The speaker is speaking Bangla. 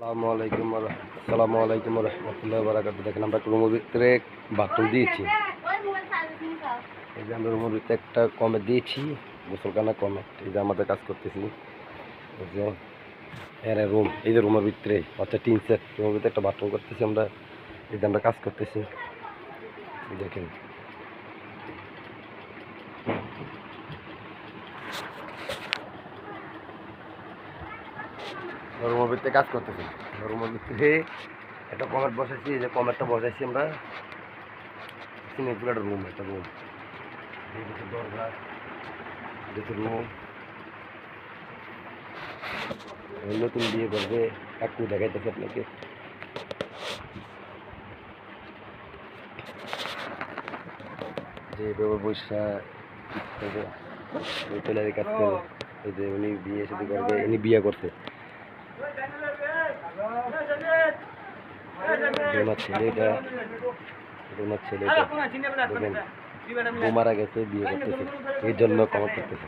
আসসালামু আলাইকুম রহমতুল্লাহ বারাকাতুহু। দেখেন আমরা একটা রুমের ভিতরে বাথরুম দিয়েছি। এই যে আমরা রুমের ভিতরে একটা কমে দিয়েছি, গোসলখানা কমে। এই যে আমাদের কাজ করতেছি, এই যে এর রুম, এই যে রুমের ভিতরে অর্থাৎ টিন সেট রুমের ভিতরে একটা বাথরুম করতেছি আমরা। এই যে আমরা কাজ করতেছি, দেখেন রুমের ভিতরে কাজ করতেছি। রুমের ভিতরে একটা কমেট বসাইছি, এই যে কমেটটা বসাইছি আমরা। একটা রুম, একটা রুম, দরজা, রুম। নতুন বিয়ে করবে কাকু দেখাইতেছে আপনাকে। যে বৈশা টেলারের কাজ করে, এই যে উনি বিয়ে সাথে করবে, উনি বিয়ে করছে। ওনার ছেলেটা দেখেন বউ মারা গেছে, বিয়ে করতেছে, এই জন্য কমা করতেছে।